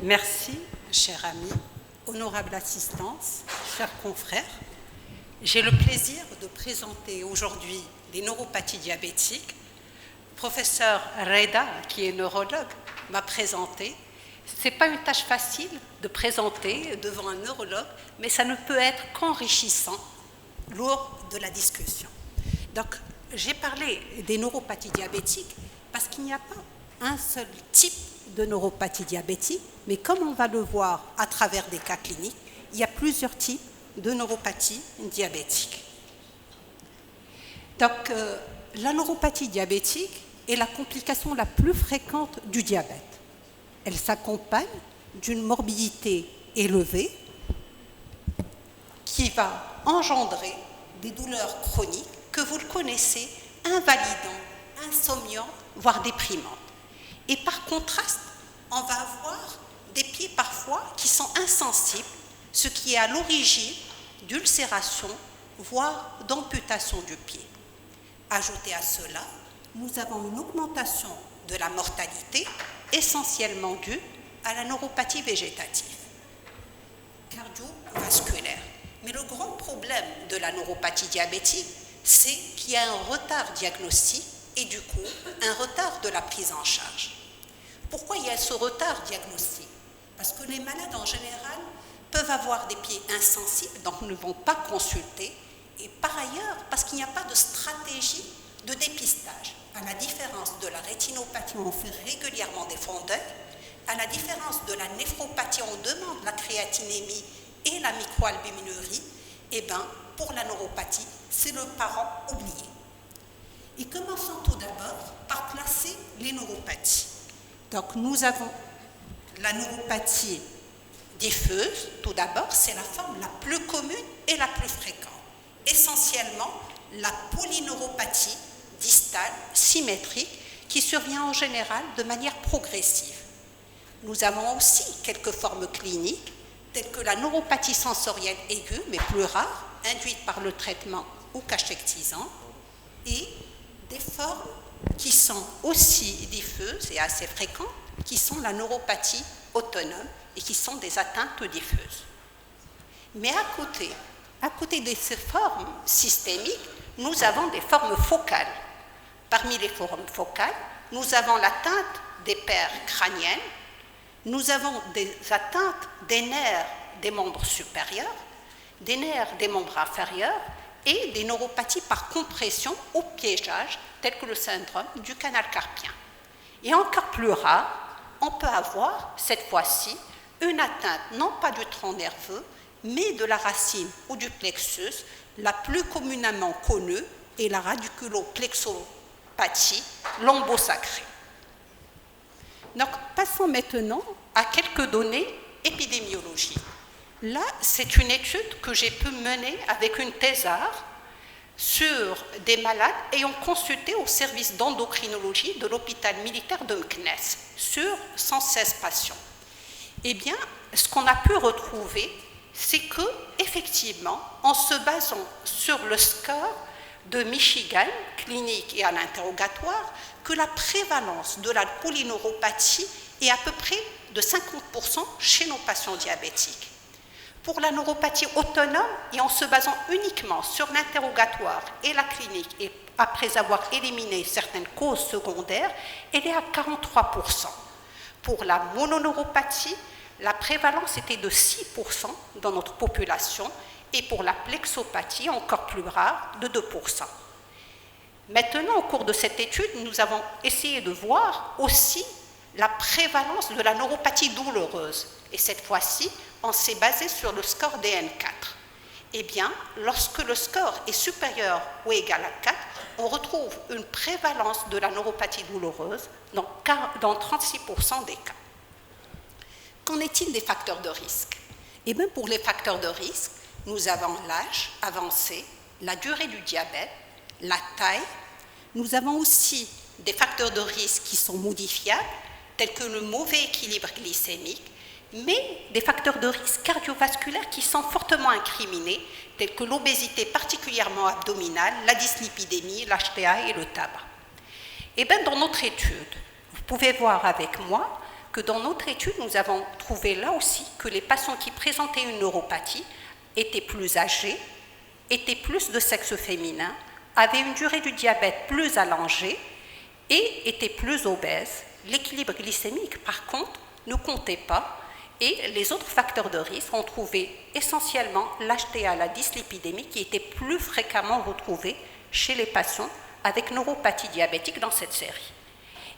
Merci, cher ami, honorable assistance, chers confrères. J'ai le plaisir de présenter aujourd'hui les neuropathies diabétiques. Professeur Reda, qui est neurologue, m'a présenté. Ce n'est pas une tâche facile de présenter devant un neurologue, mais ça ne peut être qu'enrichissant lors de la discussion. Donc, j'ai parlé des neuropathies diabétiques parce qu'il n'y a pas un seul type de neuropathie diabétique, mais comme on va le voir à travers des cas cliniques, il y a plusieurs types de neuropathie diabétique. Donc, la neuropathie diabétique est la complication la plus fréquente du diabète. Elle s'accompagne d'une morbidité élevée qui va engendrer des douleurs chroniques que vous le connaissez, invalidantes, insomniantes, voire déprimantes. Et par contraste, on va avoir des pieds parfois qui sont insensibles, ce qui est à l'origine d'ulcération, voire d'amputation du pied. Ajouté à cela, nous avons une augmentation de la mortalité, essentiellement due à la neuropathie végétative, cardiovasculaire. Mais le grand problème de la neuropathie diabétique, c'est qu'il y a un retard diagnostique et du coup, un retard de la prise en charge. Pourquoi il y a ce retard diagnostique? Parce que les malades en général peuvent avoir des pieds insensibles, donc ne vont pas consulter, et par ailleurs, parce qu'il n'y a pas de stratégie de dépistage. À la différence de la rétinopathie, on fait régulièrement des fonds d'œil. À la différence de la néphropathie, on demande la créatinémie et la microalbuminurie. Et bien, pour la neuropathie, c'est le parent oublié. Et commençons tout d'abord par classer les neuropathies. Donc, nous avons la neuropathie diffuse. Tout d'abord, c'est la forme la plus commune et la plus fréquente. Essentiellement, la polyneuropathie distale, symétrique, qui survient en général de manière progressive. Nous avons aussi quelques formes cliniques, telles que la neuropathie sensorielle aiguë, mais plus rare, induite par le traitement ou cachectisant, et des formes qui sont aussi diffuses et assez fréquentes, qui sont la neuropathie autonome et qui sont des atteintes diffuses. Mais à côté de ces formes systémiques, nous avons des formes focales. Parmi les formes focales, nous avons l'atteinte des paires crâniennes, nous avons des atteintes des nerfs des membres supérieurs, des nerfs des membres inférieurs et des neuropathies par compression ou piégeage, telles que le syndrome du canal carpien. Et encore plus rare, on peut avoir, cette fois-ci, une atteinte non pas du tronc nerveux, mais de la racine ou du plexus, la plus communément connue est la radiculoplexopathie lombosacrée. Donc, passons maintenant à quelques données épidémiologiques. Là, c'est une étude que j'ai pu mener avec une thésard sur des malades ayant consulté au service d'endocrinologie de l'hôpital militaire de Meknès sur 116 patients. Eh bien, ce qu'on a pu retrouver, c'est que, effectivement, en se basant sur le score de Michigan, clinique et à l'interrogatoire, que la prévalence de la polyneuropathie est à peu près de 50% chez nos patients diabétiques. Pour la neuropathie autonome, et en se basant uniquement sur l'interrogatoire et la clinique, et après avoir éliminé certaines causes secondaires, elle est à 43%. Pour la mononeuropathie, la prévalence était de 6% dans notre population, et pour la plexopathie, encore plus rare, de 2%. Maintenant, au cours de cette étude, nous avons essayé de voir aussi la prévalence de la neuropathie douloureuse. Et cette fois-ci, on s'est basé sur le score DN4. Eh bien, lorsque le score est supérieur ou égal à 4, on retrouve une prévalence de la neuropathie douloureuse dans 36% des cas. Qu'en est-il des facteurs de risque? Eh bien, pour les facteurs de risque, nous avons l'âge avancé, la durée du diabète, la taille. Nous avons aussi des facteurs de risque qui sont modifiables, tels que le mauvais équilibre glycémique, mais des facteurs de risque cardiovasculaires qui sont fortement incriminés, tels que l'obésité particulièrement abdominale, la dyslipidémie, l'HTA et le tabac. Et bien, dans notre étude, vous pouvez voir avec moi que dans notre étude, nous avons trouvé là aussi que les patients qui présentaient une neuropathie étaient plus âgés, étaient plus de sexe féminin, avaient une durée du diabète plus allongée et étaient plus obèses. L'équilibre glycémique, par contre, ne comptait pas et les autres facteurs de risque ont trouvé essentiellement l'HTA, la dyslipidémie, qui était plus fréquemment retrouvée chez les patients avec neuropathie diabétique dans cette série.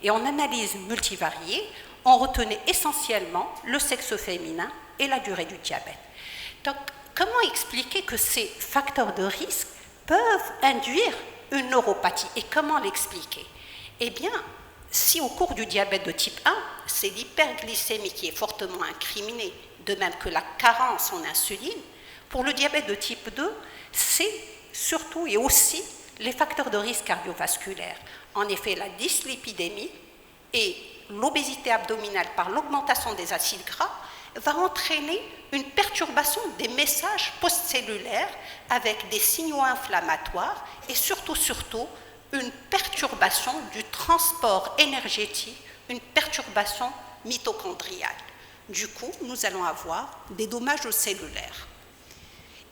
Et en analyse multivariée, on retenait essentiellement le sexe féminin et la durée du diabète. Donc, comment expliquer que ces facteurs de risque peuvent induire une neuropathie et comment l'expliquer? Eh bien, si au cours du diabète de type 1, c'est l'hyperglycémie qui est fortement incriminée, de même que la carence en insuline, pour le diabète de type 2, c'est surtout et aussi les facteurs de risque cardiovasculaires. En effet, la dyslipidémie et l'obésité abdominale par l'augmentation des acides gras va entraîner une perturbation des messages postcellulaires avec des signaux inflammatoires et surtout une perturbation du transport énergétique, une perturbation mitochondriale. Du coup, nous allons avoir des dommages cellulaires.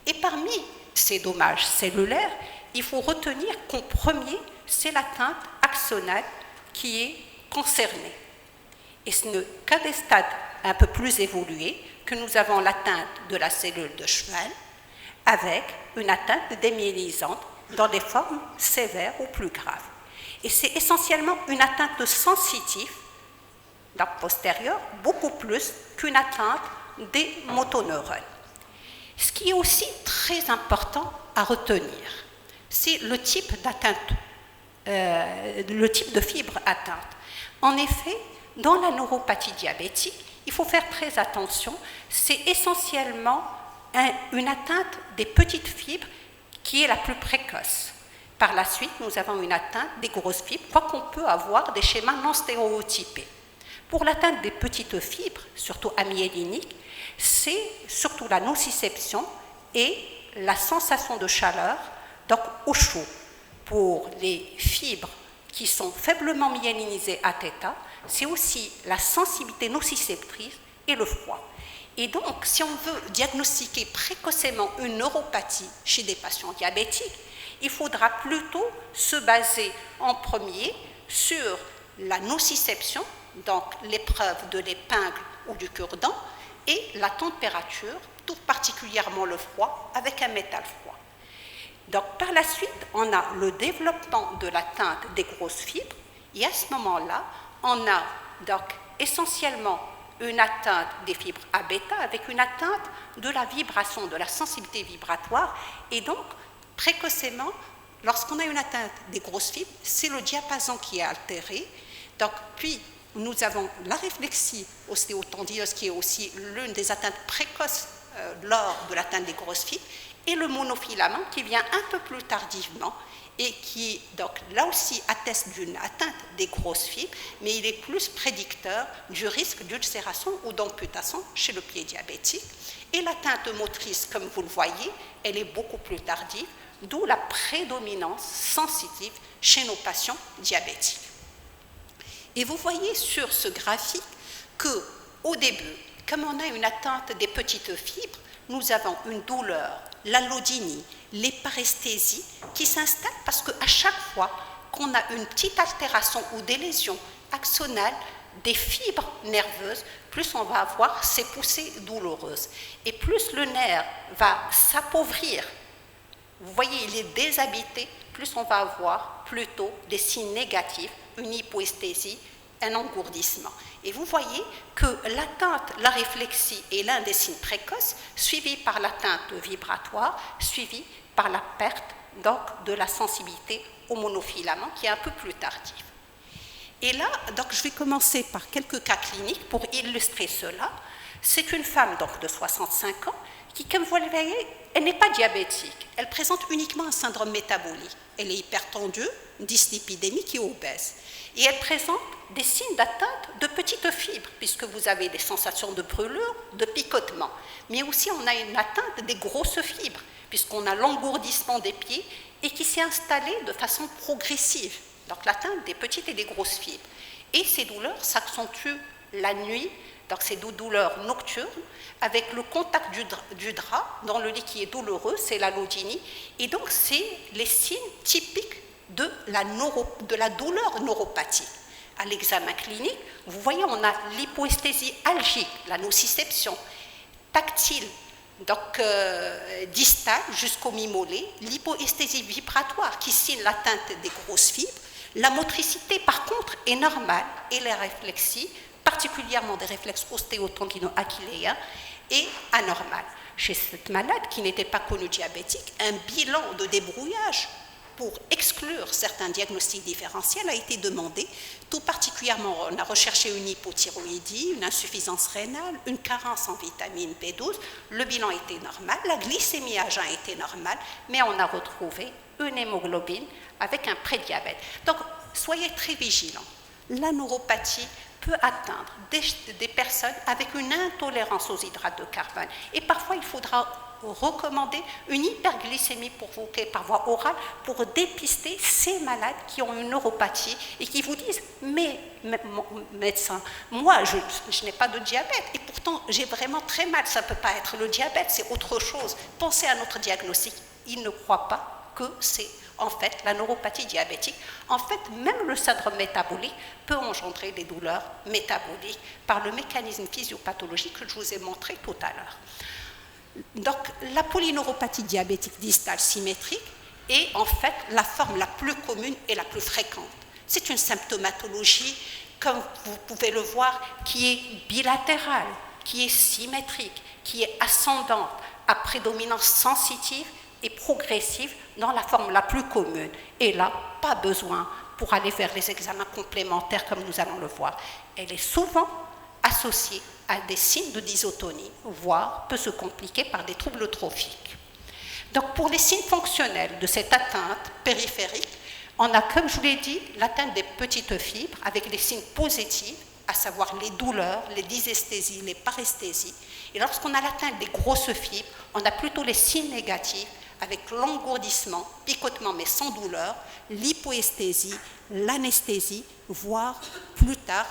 Et parmi ces dommages cellulaires, il faut retenir qu'en premier, c'est l'atteinte axonale qui est concernée. Et ce n'est qu'à des stades un peu plus évolués que nous avons l'atteinte de la cellule de Schwann avec une atteinte démyélisante dans des formes sévères ou plus graves. Et c'est essentiellement une atteinte sensitive, donc postérieure, beaucoup plus qu'une atteinte des motoneurones. Ce qui est aussi très important à retenir, c'est le type d'atteinte, le type de fibre atteinte. En effet, dans la neuropathie diabétique, il faut faire très attention, c'est essentiellement une atteinte des petites fibres qui est la plus précoce. Par la suite, nous avons une atteinte des grosses fibres, quoiqu'on peut avoir des schémas non stéréotypés. Pour l'atteinte des petites fibres, surtout amyéliniques, c'est surtout la nociception et la sensation de chaleur, donc au chaud. Pour les fibres qui sont faiblement myélinisées à θ, c'est aussi la sensibilité nociceptrice et le froid. Et donc, si on veut diagnostiquer précocement une neuropathie chez des patients diabétiques, il faudra plutôt se baser en premier sur la nociception, donc l'épreuve de l'épingle ou du cure-dent, et la température, tout particulièrement le froid, avec un métal froid. Donc, par la suite, on a le développement de l'atteinte des grosses fibres, et à ce moment-là, on a donc essentiellement une atteinte des fibres A-bêta avec une atteinte de la vibration, de la sensibilité vibratoire. Et donc, précocement, lorsqu'on a une atteinte des grosses fibres, c'est le diapason qui est altéré. Donc, puis, nous avons la réflexie ostéotendineuse qui est aussi l'une des atteintes précoces lors de l'atteinte des grosses fibres, et le monofilament qui vient un peu plus tardivement et qui, donc, là aussi atteste d'une atteinte des grosses fibres, mais il est plus prédicteur du risque d'ulcération ou d'amputation chez le pied diabétique. Et l'atteinte motrice, comme vous le voyez, elle est beaucoup plus tardive, d'où la prédominance sensitive chez nos patients diabétiques. Et vous voyez sur ce graphique qu'au début, comme on a une atteinte des petites fibres, nous avons une douleur, l'allodynie, l'éparesthésie qui s'installe parce qu'à chaque fois qu'on a une petite altération ou des lésions axonales des fibres nerveuses, plus on va avoir ces poussées douloureuses. Et plus le nerf va s'appauvrir, vous voyez, il est déshabité, plus on va avoir plutôt des signes négatifs, une hypoesthésie, un engourdissement. Et vous voyez que l'atteinte, la réflexie est l'un des signes précoces, suivi par l'atteinte vibratoire, suivi par la perte donc, de la sensibilité au monofilament qui est un peu plus tardive. Et là, donc, je vais commencer par quelques cas cliniques pour illustrer cela. C'est une femme donc, de 65 ans qui, comme vous le voyez, elle n'est pas diabétique. Elle présente uniquement un syndrome métabolique. Elle est hypertendue, dyslipidémie qui est obèse. Et elle présente des signes d'atteinte de petites fibres, puisque vous avez des sensations de brûlure, de picotement. Mais aussi, on a une atteinte des grosses fibres, puisqu'on a l'engourdissement des pieds et qui s'est installé de façon progressive. Donc, l'atteinte des petites et des grosses fibres. Et ces douleurs s'accentuent la nuit, donc c'est des douleurs nocturnes, avec le contact du drap dans le lit qui est douloureux, c'est l'allodynie, et donc c'est les signes typiques de la douleur neuropathique. À l'examen clinique, vous voyez, on a l'hypoesthésie algique, la nociception, tactile, donc distale jusqu'au mi-mollet, l'hypoesthésie vibratoire qui signe l'atteinte des grosses fibres. La motricité, par contre, est normale et les réflexies, particulièrement des réflexes ostéotendino-achilléens, est anormale. Chez cette malade qui n'était pas connue diabétique, un bilan de débrouillage pour exclure certains diagnostics différentiels a été demandé. Tout particulièrement, on a recherché une hypothyroïdie, une insuffisance rénale, une carence en vitamine B12. Le bilan était normal, la glycémie à jeun était normale, mais on a retrouvé une hémoglobine avec un prédiabète. Donc, soyez très vigilants. La neuropathie peut atteindre des personnes avec une intolérance aux hydrates de carbone. Et parfois, il faudra recommander une hyperglycémie provoquée par voie orale pour dépister ces malades qui ont une neuropathie et qui vous disent « mais mon médecin, moi je n'ai pas de diabète et pourtant j'ai vraiment très mal, ça ne peut pas être le diabète, c'est autre chose. Pensez à notre diagnostic. » Ils ne croient pas que c'est en fait la neuropathie diabétique. En fait, même le syndrome métabolique peut engendrer des douleurs métaboliques par le mécanisme physiopathologique que je vous ai montré tout à l'heure. Donc, la polyneuropathie diabétique distale symétrique est en fait la forme la plus commune et la plus fréquente. C'est une symptomatologie, comme vous pouvez le voir, qui est bilatérale, qui est symétrique, qui est ascendante, à prédominance sensitive et progressive dans la forme la plus commune. Et là, pas besoin pour aller vers les examens complémentaires comme nous allons le voir. Elle est souvent associée à des signes de dysotonie, voire peut se compliquer par des troubles trophiques. Donc pour les signes fonctionnels de cette atteinte périphérique, on a, comme je vous l'ai dit, l'atteinte des petites fibres avec des signes positifs, à savoir les douleurs, les dysesthésies, les paresthésies. Et lorsqu'on a l'atteinte des grosses fibres, on a plutôt les signes négatifs avec l'engourdissement, picotement mais sans douleur, l'hypoesthésie, l'anesthésie, voire plus tard,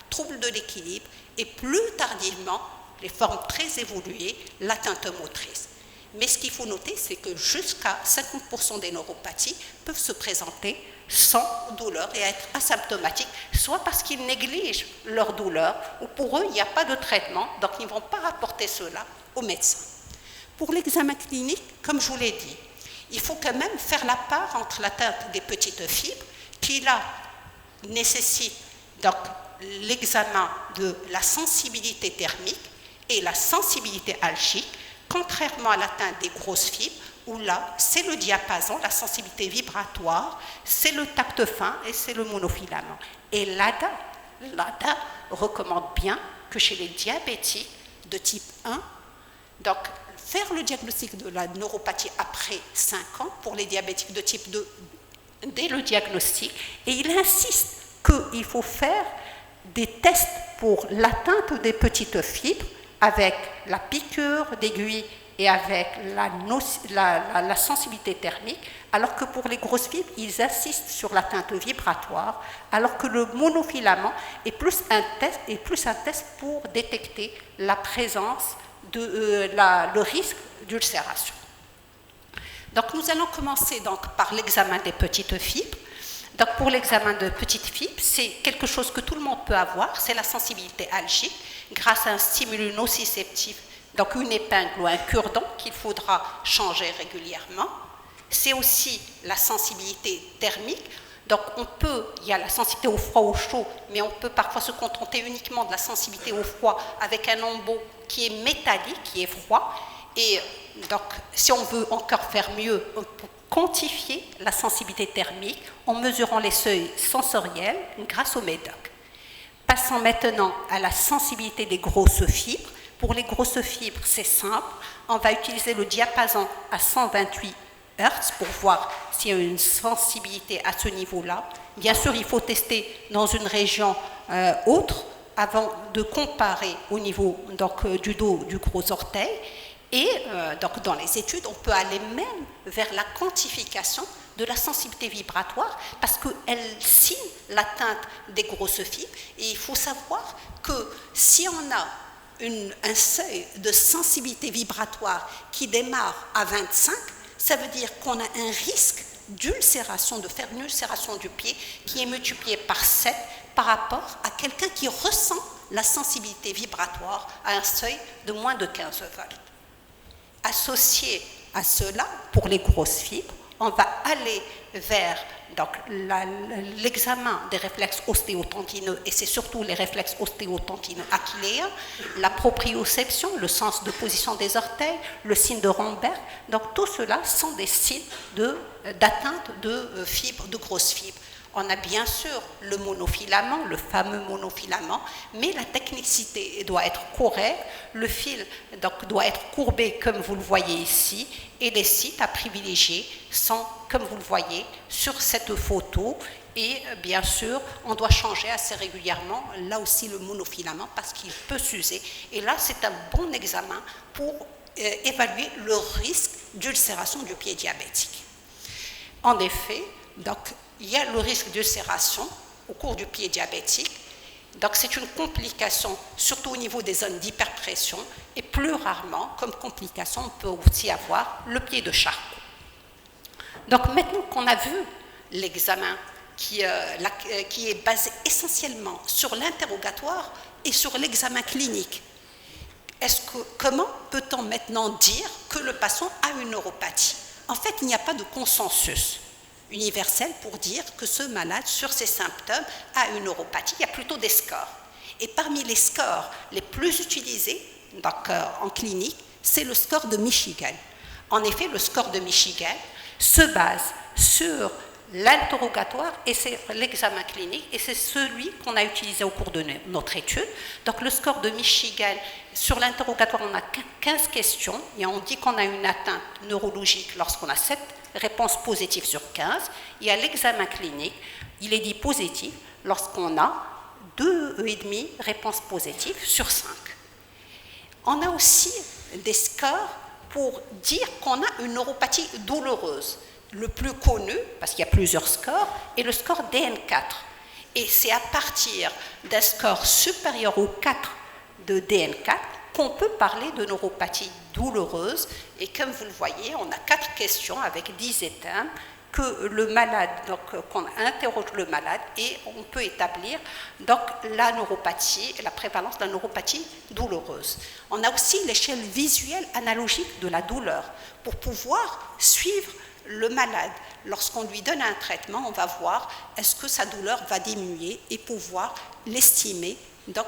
troubles de l'équilibre et plus tardivement, les formes très évoluées, l'atteinte motrice. Mais ce qu'il faut noter, c'est que jusqu'à 50% des neuropathies peuvent se présenter sans douleur et être asymptomatiques, soit parce qu'ils négligent leur douleur, ou pour eux, il n'y a pas de traitement, donc ils ne vont pas rapporter cela au médecin. Pour l'examen clinique, comme je vous l'ai dit, il faut quand même faire la part entre l'atteinte des petites fibres, qui là nécessite donc l'examen de la sensibilité thermique et la sensibilité algique, contrairement à l'atteinte des grosses fibres, où là, c'est le diapason, la sensibilité vibratoire, c'est le tact fin et c'est le monofilament. Et l'ADA recommande bien que chez les diabétiques de type 1, donc faire le diagnostic de la neuropathie après 5 ans, pour les diabétiques de type 2, dès le diagnostic, et il insiste qu'il faut faire des tests pour l'atteinte des petites fibres avec la piqûre d'aiguille et avec la sensibilité thermique, alors que pour les grosses fibres, ils insistent sur l'atteinte vibratoire, alors que le monofilament est plus un test pour détecter la présence le risque d'ulcération. Donc nous allons commencer donc par l'examen des petites fibres. Donc pour l'examen de petites fibres, c'est quelque chose que tout le monde peut avoir, c'est la sensibilité algique grâce à un stimulus nociceptif, donc une épingle ou un cure-dent qu'il faudra changer régulièrement. C'est aussi la sensibilité thermique. Donc il y a la sensibilité au froid, au chaud, mais on peut parfois se contenter uniquement de la sensibilité au froid avec un embout qui est métallique, qui est froid. Et donc si on veut encore faire mieux, on peut quantifier la sensibilité thermique en mesurant les seuils sensoriels grâce au médoc. Passons maintenant à la sensibilité des grosses fibres. Pour les grosses fibres, c'est simple. On va utiliser le diapason à 128 Hz pour voir s'il y a une sensibilité à ce niveau-là. Bien sûr, il faut tester dans une région autre avant de comparer au niveau donc, du dos du gros orteil. Et donc, dans les études, on peut aller même vers la quantification de la sensibilité vibratoire parce qu'elle signe l'atteinte des grosses fibres. Et il faut savoir que si on a un seuil de sensibilité vibratoire qui démarre à 25, ça veut dire qu'on a un risque d'ulcération, de faire une ulcération du pied qui est multiplié par 7 par rapport à quelqu'un qui ressent la sensibilité vibratoire à un seuil de moins de 15 volts. Associé à cela, pour les grosses fibres, on va aller vers l'examen des réflexes ostéotendineux, et c'est surtout les réflexes ostéotendineux achilléens, la proprioception, le sens de position des orteils, le signe de Romberg. Donc tout cela sont des signes d'atteinte de fibres, de grosses fibres. On a bien sûr le monofilament, le fameux monofilament, mais la technicité doit être correcte, le fil doit être courbé comme vous le voyez ici, et les sites à privilégier sont, comme vous le voyez, sur cette photo, et bien sûr, on doit changer assez régulièrement, là aussi le monofilament, parce qu'il peut s'user, et là c'est un bon examen pour évaluer le risque d'ulcération du pied diabétique. En effet, il y a le risque d'ulcération au cours du pied diabétique. Donc, c'est une complication, surtout au niveau des zones d'hyperpression, et plus rarement, comme complication, on peut aussi avoir le pied de Charcot. Donc, maintenant qu'on a vu l'examen qui est basé essentiellement sur l'interrogatoire et sur l'examen clinique, comment peut-on maintenant dire que le patient a une neuropathie? En fait, il n'y a pas de consensus universel pour dire que ce malade, sur ses symptômes, a une neuropathie. Il y a plutôt des scores. Et parmi les scores les plus utilisés en clinique, c'est le score de Michigan. En effet, le score de Michigan se base sur l'interrogatoire et c'est l'examen clinique, et c'est celui qu'on a utilisé au cours de notre étude. Donc le score de Michigan, sur l'interrogatoire, on a 15 questions, et on dit qu'on a une atteinte neurologique lorsqu'on a 7 réponses positives sur 15. Il y a l'examen clinique, il est dit positif lorsqu'on a 2,5 réponses positives sur 5. On a aussi des scores pour dire qu'on a une neuropathie douloureuse. Le plus connu, parce qu'il y a plusieurs scores, est le score DN4. Et c'est à partir d'un score supérieur au 4 de DN4 qu'on peut parler de neuropathie douloureuse. Et comme vous le voyez, on a 4 questions avec 10 items que le malade, qu'on interroge le malade et on peut établir la neuropathie, la prévalence de la neuropathie douloureuse. On a aussi l'échelle visuelle analogique de la douleur pour pouvoir suivre le malade. Lorsqu'on lui donne un traitement, on va voir est-ce que sa douleur va diminuer et pouvoir l'estimer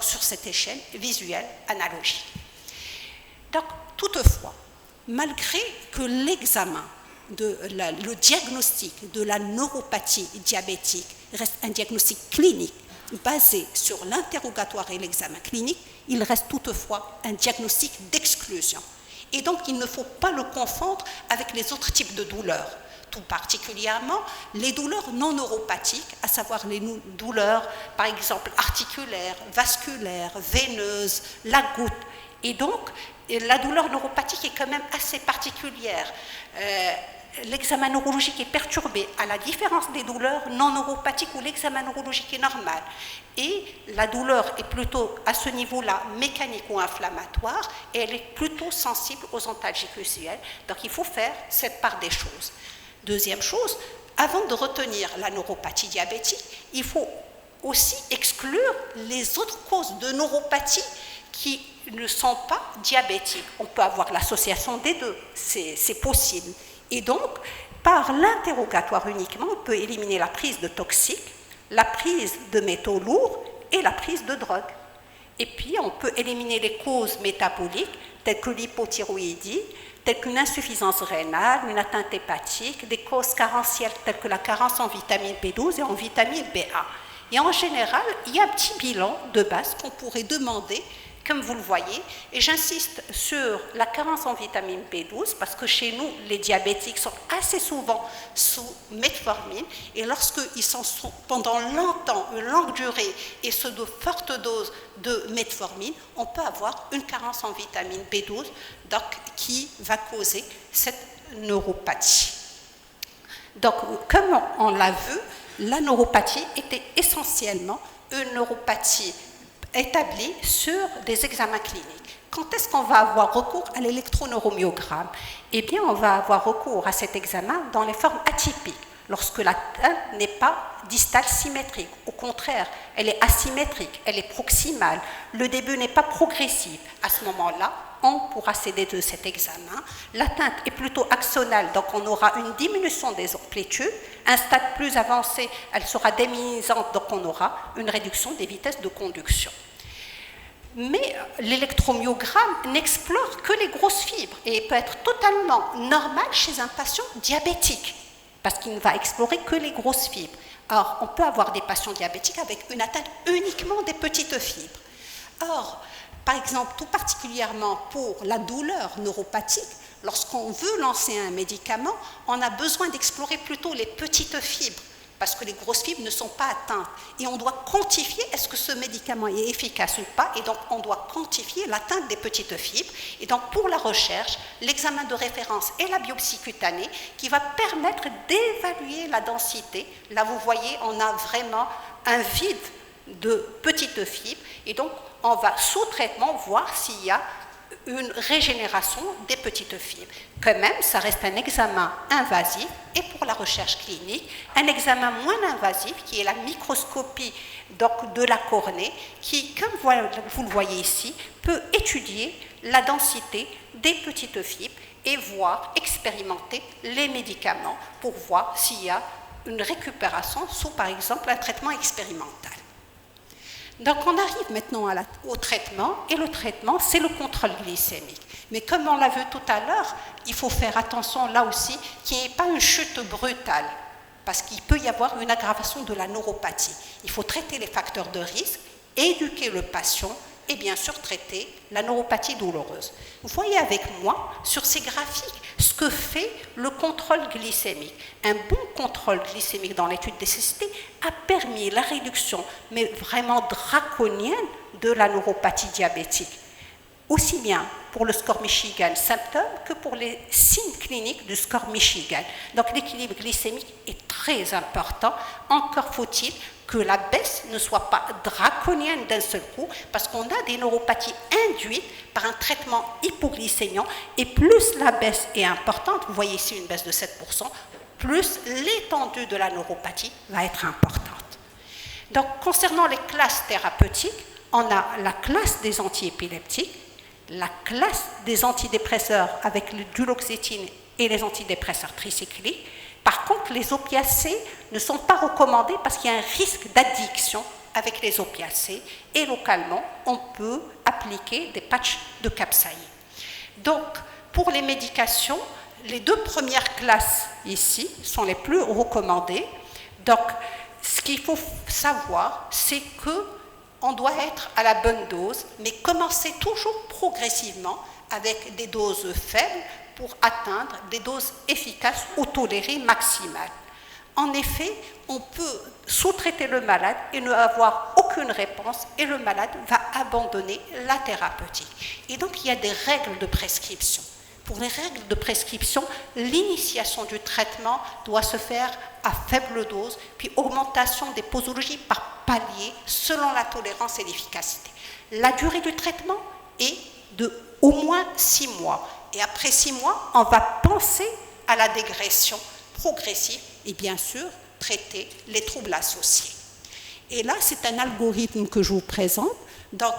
sur cette échelle visuelle analogique. Donc, toutefois, malgré que l'examen, le diagnostic de la neuropathie diabétique reste un diagnostic clinique basé sur l'interrogatoire et l'examen clinique, il reste toutefois un diagnostic d'exclusion. Et donc, il ne faut pas le confondre avec les autres types de douleurs, tout particulièrement les douleurs non neuropathiques, à savoir les douleurs, par exemple, articulaires, vasculaires, veineuses, la goutte. Et donc, la douleur neuropathique est quand même assez particulière. L'examen neurologique est perturbé, à la différence des douleurs non neuropathiques où l'examen neurologique est normal. Et la douleur est plutôt à ce niveau-là mécanique ou inflammatoire, et elle est plutôt sensible aux antalgiques usuels. Donc il faut faire cette part des choses. Deuxième chose, avant de retenir la neuropathie diabétique, il faut aussi exclure les autres causes de neuropathie qui ne sont pas diabétiques. On peut avoir l'association des deux, c'est possible. Et donc, par l'interrogatoire uniquement, on peut éliminer la prise de toxiques, la prise de métaux lourds et la prise de drogue. Et puis, on peut éliminer les causes métaboliques, telles que l'hypothyroïdie, telles qu'une insuffisance rénale, une atteinte hépatique, des causes carentielles, telles que la carence en vitamine B12 et en vitamine B1. Et en général, il y a un petit bilan de base qu'on pourrait demander, comme vous le voyez, et j'insiste sur la carence en vitamine B12 parce que chez nous, les diabétiques sont assez souvent sous metformine et lorsqu'ils sont pendant longtemps, une longue durée et sous de fortes doses de metformine, on peut avoir une carence en vitamine B12 donc, qui va causer cette neuropathie. Donc, comme on l'a vu, la neuropathie était essentiellement une neuropathie établie sur des examens cliniques. Quand est-ce qu'on va avoir recours à l'électroneuromyogramme? Eh bien, on va avoir recours à cet examen dans les formes atypiques, lorsque la teinte n'est pas distale symétrique. Au contraire, elle est asymétrique, elle est proximale. Le début n'est pas progressif. À ce moment-là, on pourra céder de cet examen. La teinte est plutôt axonale, donc on aura une diminution des amplitudes. Un stade plus avancé, elle sera démisante, donc on aura une réduction des vitesses de conduction. Mais l'électromyogramme n'explore que les grosses fibres et peut être totalement normal chez un patient diabétique, parce qu'il ne va explorer que les grosses fibres. Or, on peut avoir des patients diabétiques avec une atteinte uniquement des petites fibres. Or, par exemple, tout particulièrement pour la douleur neuropathique, lorsqu'on veut lancer un médicament, on a besoin d'explorer plutôt les petites fibres, parce que les grosses fibres ne sont pas atteintes. Et on doit quantifier est-ce que ce médicament est efficace ou pas, et donc on doit quantifier l'atteinte des petites fibres. Et donc pour la recherche, l'examen de référence est la biopsie cutanée qui va permettre d'évaluer la densité. Là, vous voyez, on a vraiment un vide de petites fibres, et donc on va sous traitement voir s'il y a une régénération des petites fibres. Quand même, ça reste un examen invasif, et pour la recherche clinique, un examen moins invasif qui est la microscopie donc, de la cornée, qui, comme vous le voyez ici, peut étudier la densité des petites fibres et voir, expérimenter les médicaments pour voir s'il y a une récupération sous, par exemple, un traitement expérimental. Donc on arrive maintenant au traitement, et le traitement, c'est le contrôle glycémique. Mais comme on l'a vu tout à l'heure, il faut faire attention là aussi qu'il n'y ait pas une chute brutale, parce qu'il peut y avoir une aggravation de la neuropathie. Il faut traiter les facteurs de risque, éduquer le patient, et bien sûr traiter la neuropathie douloureuse. Vous voyez avec moi, sur ces graphiques, ce que fait le contrôle glycémique. Un bon contrôle glycémique dans l'étude des cécités a permis la réduction, mais vraiment draconienne, de la neuropathie diabétique. Aussi bien pour le score Michigan symptômes que pour les signes cliniques du score Michigan. Donc l'équilibre glycémique est très important. Encore faut-il que la baisse ne soit pas draconienne d'un seul coup, parce qu'on a des neuropathies induites par un traitement hypoglycémiant, et plus la baisse est importante, vous voyez ici une baisse de 7%, plus l'étendue de la neuropathie va être importante. Donc concernant les classes thérapeutiques, on a la classe des antiépileptiques, la classe des antidépresseurs avec le duloxétine et les antidépresseurs tricycliques. Par contre, les opiacés ne sont pas recommandés parce qu'il y a un risque d'addiction avec les opiacés, et localement, on peut appliquer des patchs de capsaïe. Donc, pour les médications, les deux premières classes ici sont les plus recommandées. Donc, ce qu'il faut savoir, c'est qu'on doit être à la bonne dose, mais commencer toujours progressivement avec des doses faibles pour atteindre des doses efficaces ou tolérées maximales. En effet, on peut sous-traiter le malade et ne avoir aucune réponse, et le malade va abandonner la thérapeutique. Et donc, il y a des règles de prescription. Pour les règles de prescription, l'initiation du traitement doit se faire à faible dose, puis augmentation des posologies par palier selon la tolérance et l'efficacité. La durée du traitement est de au moins 6 mois. Et après 6 mois, on va penser à la dégression progressive et bien sûr traiter les troubles associés. Et là, c'est un algorithme que je vous présente. Donc,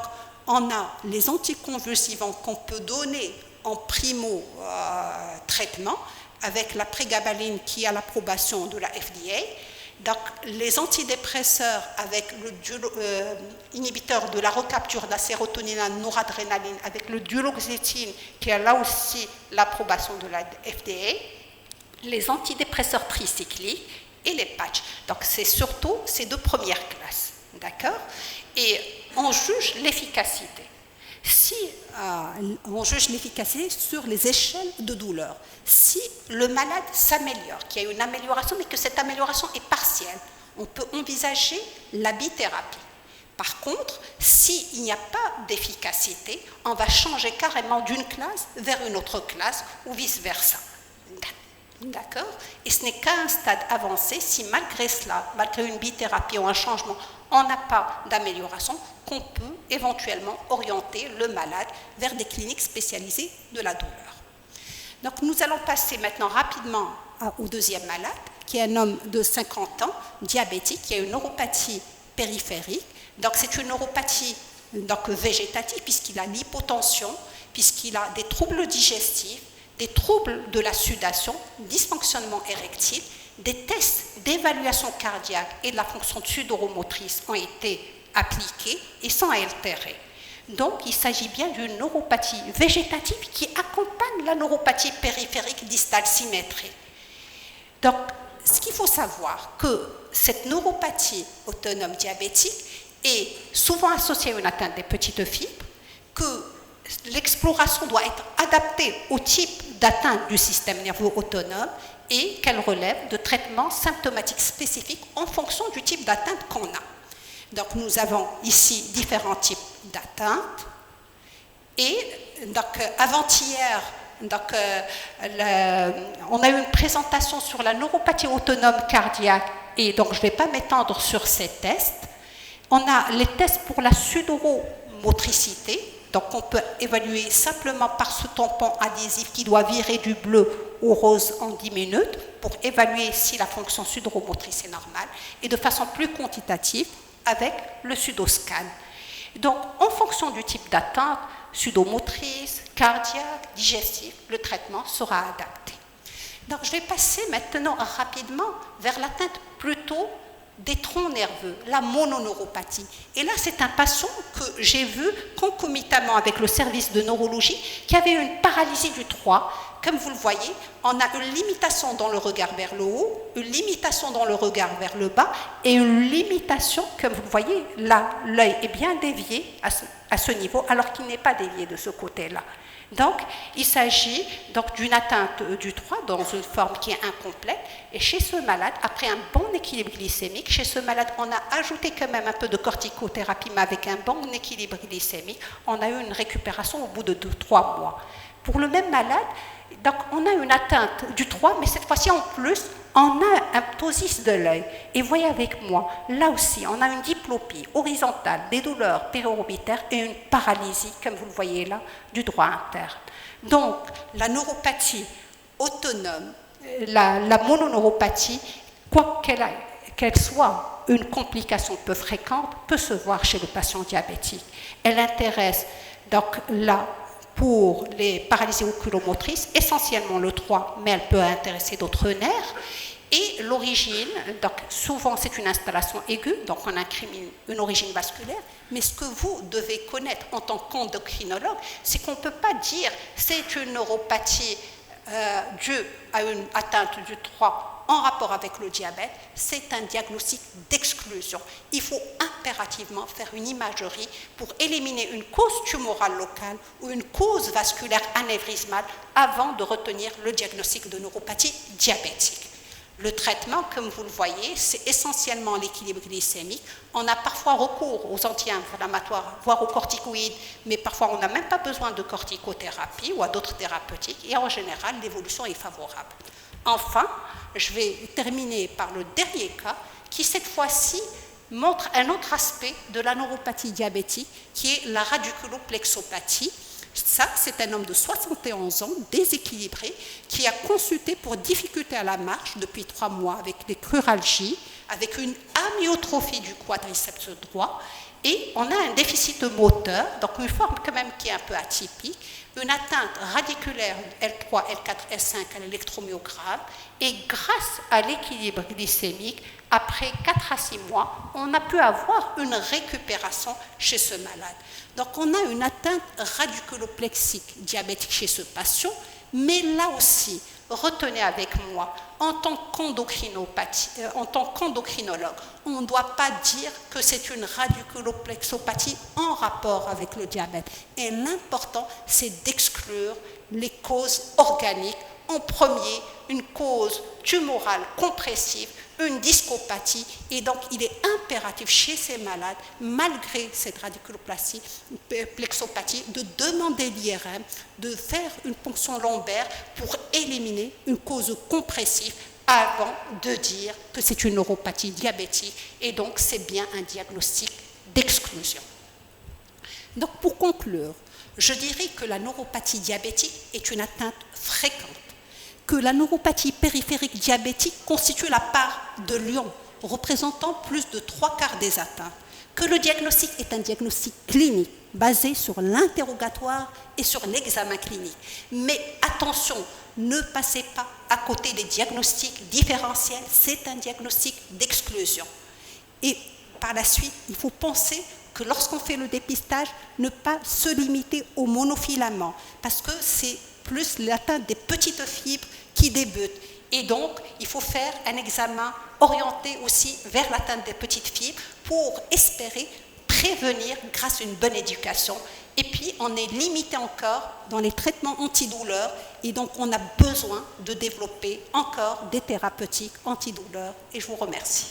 on a les anticonvulsivants qu'on peut donner en primo-traitement avec la prégabaline qui a l'approbation de la FDA. Donc, les antidépresseurs avec le inhibiteur de la recapture de la sérotonine, noradrénaline, avec le duloxétine qui a là aussi l'approbation de la FDA, les antidépresseurs tricycliques et les patchs. Donc, c'est surtout ces deux premières classes, d'accord? Et on juge l'efficacité. Si on juge l'efficacité sur les échelles de douleur, si le malade s'améliore, qu'il y a une amélioration, mais que cette amélioration est partielle, on peut envisager la bithérapie. Par contre, s'il n'y a pas d'efficacité, on va changer carrément d'une classe vers une autre classe ou vice-versa. D'accord? Et ce n'est qu'à un stade avancé, si malgré cela, malgré une bithérapie ou un changement, on n'a pas d'amélioration, qu'on peut éventuellement orienter le malade vers des cliniques spécialisées de la douleur. Donc nous allons passer maintenant rapidement au deuxième malade, qui est un homme de 50 ans, diabétique, qui a une neuropathie périphérique. Donc c'est une neuropathie végétative, puisqu'il a l'hypotension, puisqu'il a des troubles digestifs, des troubles de la sudation, dysfonctionnement érectile, des tests d'évaluation cardiaque et de la fonction sudoromotrice ont été appliqués et sont altérés. Donc, il s'agit bien d'une neuropathie végétative qui accompagne la neuropathie périphérique distale symétrique. Donc, ce qu'il faut savoir, que cette neuropathie autonome diabétique est souvent associée à une atteinte des petites fibres, que l'exploration doit être adaptée au type d'atteinte du système nerveux autonome et qu'elle relève de traitements symptomatiques spécifiques en fonction du type d'atteinte qu'on a. Donc nous avons ici différents types d'atteintes et donc avant-hier on a eu une présentation sur la neuropathie autonome cardiaque et donc je ne vais pas m'étendre sur ces tests. On a les tests pour la sudoromotricité. Donc on peut évaluer simplement par ce tampon adhésif qui doit virer du bleu au rose en 10 minutes pour évaluer si la fonction sudoromotrice est normale et de façon plus quantitative avec le sudoscan. Donc en fonction du type d'atteinte, sudomotrice, cardiaque, digestif, le traitement sera adapté. Donc je vais passer maintenant rapidement vers l'atteinte plutôt des troncs nerveux, la mononeuropathie. Et là, c'est un patient que j'ai vu concomitamment avec le service de neurologie qui avait une paralysie du 3. Comme vous le voyez, on a une limitation dans le regard vers le haut, une limitation dans le regard vers le bas et une limitation, comme vous le voyez, là, l'œil est bien dévié à ce niveau alors qu'il n'est pas dévié de ce côté-là. Donc, il s'agit donc d'une atteinte du 3 dans une forme qui est incomplète. Et chez ce malade, après un bon équilibre glycémique, chez ce malade, on a ajouté quand même un peu de corticothérapie, mais avec un bon équilibre glycémique, on a eu une récupération au bout de 2-3 mois. Pour le même malade, donc on a une atteinte du 3, mais cette fois-ci en plus, on a un ptosis de l'œil. Et voyez avec moi, là aussi, on a une diplopie horizontale, des douleurs périorbitaires et une paralysie, comme vous le voyez là, du droit interne. Donc, la neuropathie autonome, la mononeuropathie, quoi qu'elle soit une complication peu fréquente, peut se voir chez le patient diabétique. Elle intéresse donc là, pour les paralysies oculomotrices, essentiellement le 3, mais elle peut intéresser d'autres nerfs. Et l'origine, donc souvent c'est une installation aiguë, donc on incrimine une origine vasculaire, mais ce que vous devez connaître en tant qu'endocrinologue, c'est qu'on ne peut pas dire c'est une neuropathie due à une atteinte du 3 en rapport avec le diabète, c'est un diagnostic d'exclusion. Il faut impérativement faire une imagerie pour éliminer une cause tumorale locale ou une cause vasculaire anévrismale avant de retenir le diagnostic de neuropathie diabétique. Le traitement, comme vous le voyez, c'est essentiellement l'équilibre glycémique. On a parfois recours aux anti-inflammatoires, voire aux corticoïdes, mais parfois on n'a même pas besoin de corticothérapie ou à d'autres thérapeutiques, et en général, l'évolution est favorable. Enfin, je vais terminer par le dernier cas, qui cette fois-ci montre un autre aspect de la neuropathie diabétique, qui est la radiculoplexopathie. Ça, c'est un homme de 71 ans, déséquilibré, qui a consulté pour difficulté à la marche depuis 3 mois avec des cruralgies, avec une amyotrophie du quadriceps droit, et on a un déficit moteur, donc une forme quand même qui est un peu atypique, une atteinte radiculaire L3, L4, L5 à l'électromyogramme, et grâce à l'équilibre glycémique, après 4 à 6 mois, on a pu avoir une récupération chez ce malade. Donc on a une atteinte radiculoplexique diabétique chez ce patient, mais là aussi, retenez avec moi, en tant qu'endocrinologue, on ne doit pas dire que c'est une radiculoplexopathie en rapport avec le diabète. Et l'important, c'est d'exclure les causes organiques en premier une cause tumorale compressive, une discopathie, et donc il est impératif chez ces malades, malgré cette radiculoplastie, plexopathie, de demander l'IRM, de faire une ponction lombaire pour éliminer une cause compressive avant de dire que c'est une neuropathie diabétique, et donc c'est bien un diagnostic d'exclusion. Donc pour conclure, je dirais que la neuropathie diabétique est une atteinte fréquente, que la neuropathie périphérique diabétique constitue la part de lion, représentant plus de 3/4 des atteintes, que le diagnostic est un diagnostic clinique basé sur l'interrogatoire et sur l'examen clinique. Mais attention, ne passez pas à côté des diagnostics différentiels, c'est un diagnostic d'exclusion. Et par la suite, il faut penser que lorsqu'on fait le dépistage, ne pas se limiter au monofilament, parce que c'est plus l'atteinte des petites fibres qui débutent. Et donc, il faut faire un examen orienté aussi vers l'atteinte des petites fibres pour espérer prévenir grâce à une bonne éducation. Et puis, on est limité encore dans les traitements antidouleurs, et donc on a besoin de développer encore des thérapeutiques antidouleurs. Et je vous remercie.